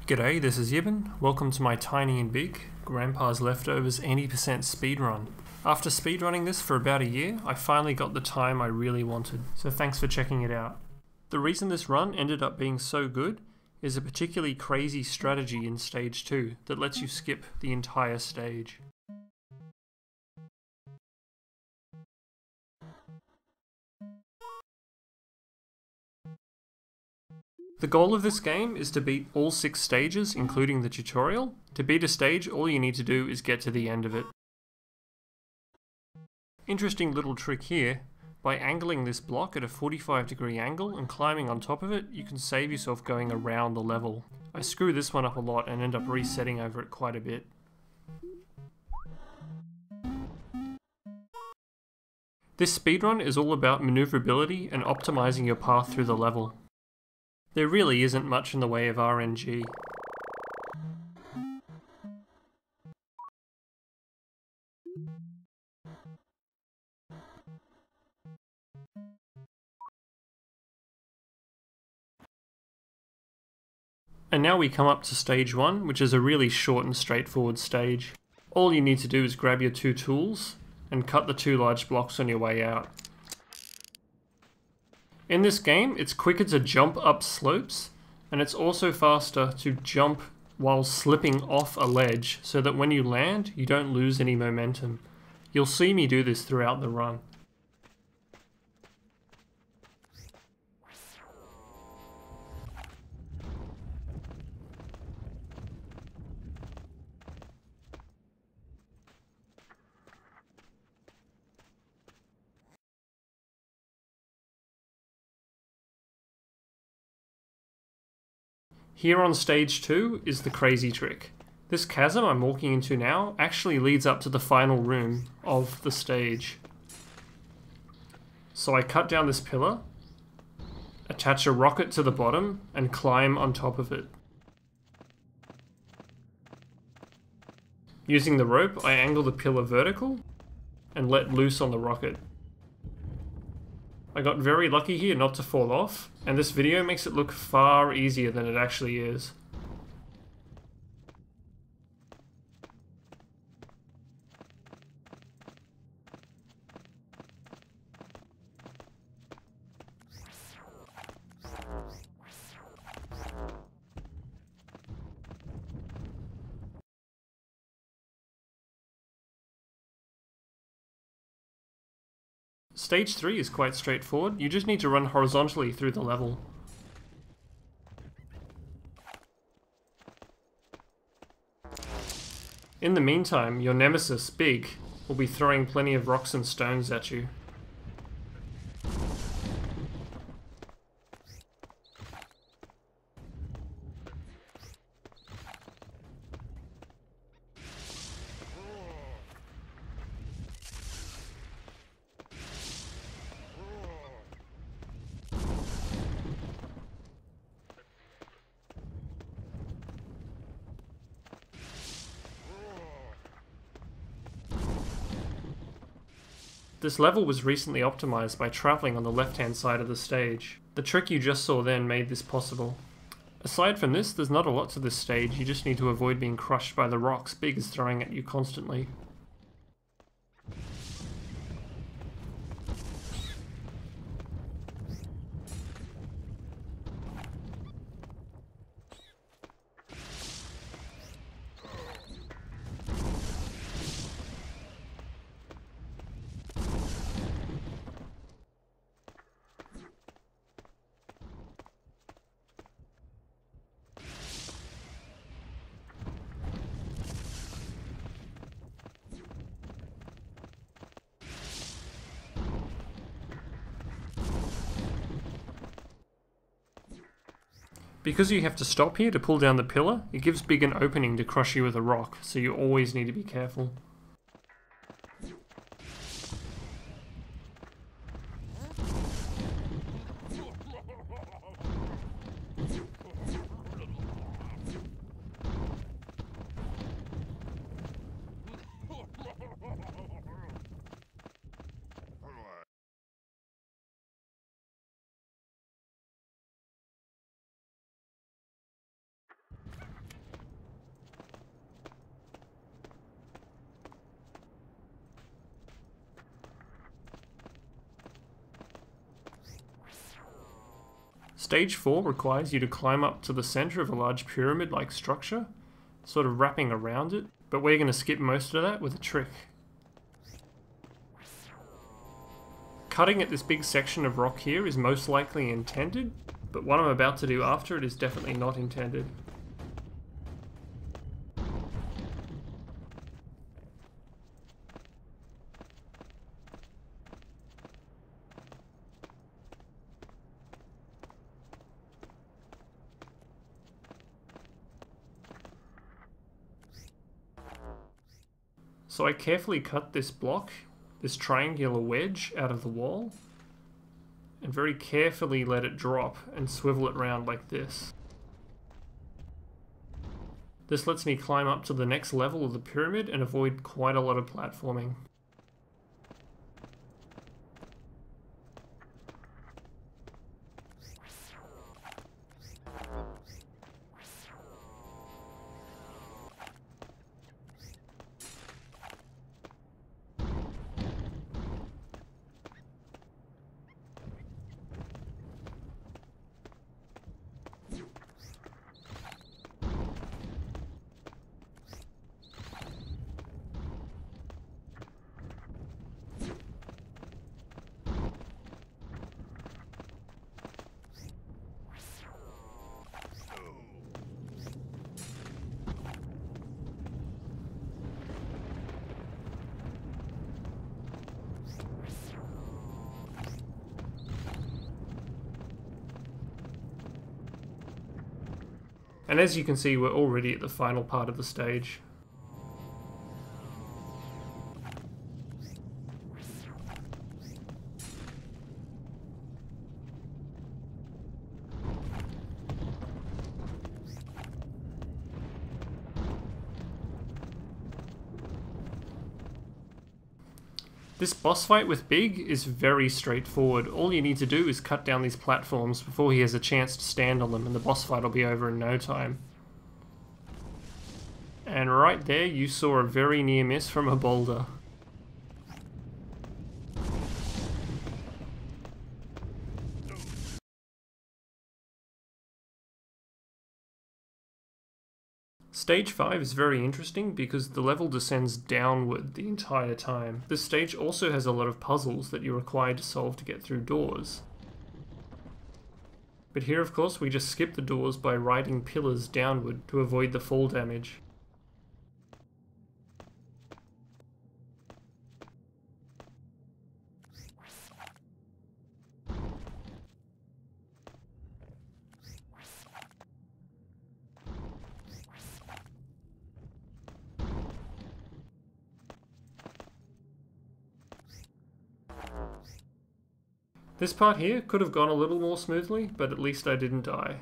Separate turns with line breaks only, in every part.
G'day, this is Yibbon. Welcome to my tiny and big Grandpa's Leftovers 80% speedrun. After speedrunning this for about a year, I finally got the time I really wanted, so thanks for checking it out. The reason this run ended up being so good is a particularly crazy strategy in stage 2 that lets you skip the entire stage. The goal of this game is to beat all 6 stages, including the tutorial. To beat a stage, all you need to do is get to the end of it. Interesting little trick here. By angling this block at a 45-degree angle and climbing on top of it, you can save yourself going around the level. I screw this one up a lot and end up resetting over it quite a bit. This speedrun is all about maneuverability and optimizing your path through the level. There really isn't much in the way of RNG. And now we come up to stage 1, which is a really short and straightforward stage. All you need to do is grab your 2 tools and cut the 2 large blocks on your way out. In this game, it's quicker to jump up slopes, and it's also faster to jump while slipping off a ledge, so that when you land, you don't lose any momentum. You'll see me do this throughout the run. Here on stage 2 is the crazy trick. This chasm I'm walking into now actually leads up to the final room of the stage. So I cut down this pillar, attach a rocket to the bottom, and climb on top of it. Using the rope, I angle the pillar vertical and let loose on the rocket. I got very lucky here not to fall off, and this video makes it look far easier than it actually is. Stage 3 is quite straightforward, you just need to run horizontally through the level. In the meantime, your nemesis, Big, will be throwing plenty of rocks and stones at you. This level was recently optimized by traveling on the left-hand side of the stage. The trick you just saw then made this possible. Aside from this, there's not a lot to this stage, you just need to avoid being crushed by the rocks Big is throwing at you constantly. Because you have to stop here to pull down the pillar, it gives Big an opening to crush you with a rock, so you always need to be careful. Stage 4 requires you to climb up to the center of a large pyramid-like structure, sort of wrapping around it, but we're going to skip most of that with a trick. Cutting at this big section of rock here is most likely intended, but what I'm about to do after it is definitely not intended. So I carefully cut this block, this triangular wedge, out of the wall, and very carefully let it drop and swivel it round like this. This lets me climb up to the next level of the pyramid and avoid quite a lot of platforming. And as you can see, we're already at the final part of the stage. This boss fight with Big is very straightforward. All you need to do is cut down these platforms before he has a chance to stand on them, and the boss fight will be over in no time. And right there you saw a very near miss from a boulder. Stage 5 is very interesting because the level descends downward the entire time. This stage also has a lot of puzzles that you're required to solve to get through doors. But here, of course, we just skip the doors by riding pillars downward to avoid the fall damage. This part here could have gone a little more smoothly, but at least I didn't die.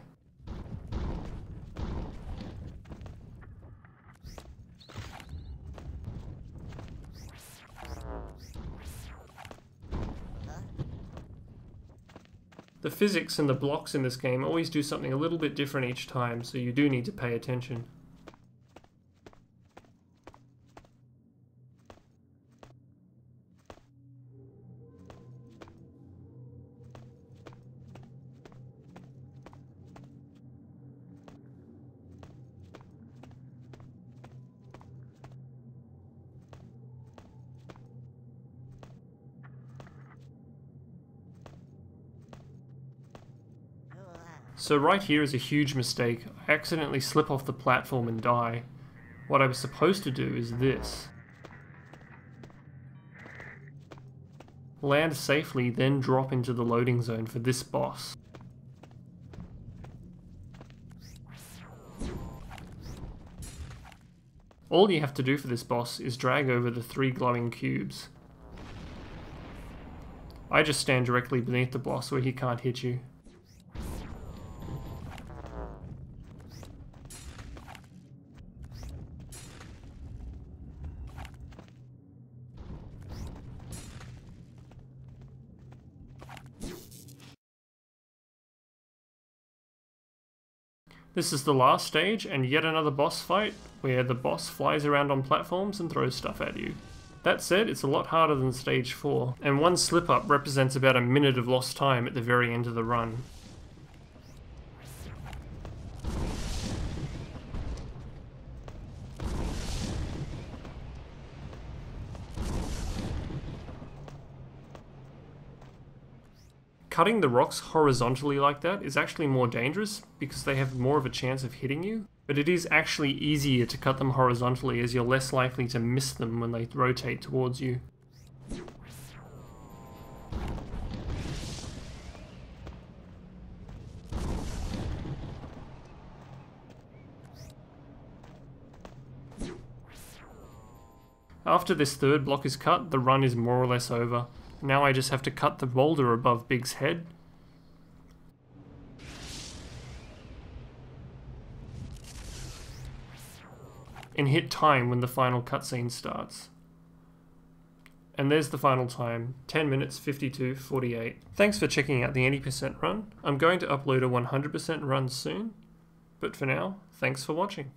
The physics and the blocks in this game always do something a little bit different each time, so you do need to pay attention. So right here is a huge mistake. I accidentally slip off the platform and die. What I was supposed to do is this. Land safely, then drop into the loading zone for this boss. All you have to do for this boss is drag over the 3 glowing cubes. I just stand directly beneath the boss where he can't hit you. This is the last stage and yet another boss fight where the boss flies around on platforms and throws stuff at you. That said, it's a lot harder than stage 4, and one slip up represents about a minute of lost time at the very end of the run. Cutting the rocks horizontally like that is actually more dangerous because they have more of a chance of hitting you, but it is actually easier to cut them horizontally as you're less likely to miss them when they rotate towards you. After this third block is cut, the run is more or less over. Now I just have to cut the boulder above Big's head. And hit time when the final cutscene starts. And there's the final time, 10 minutes 52:48. Thanks for checking out the 80% run. I'm going to upload a 100% run soon, but for now, thanks for watching.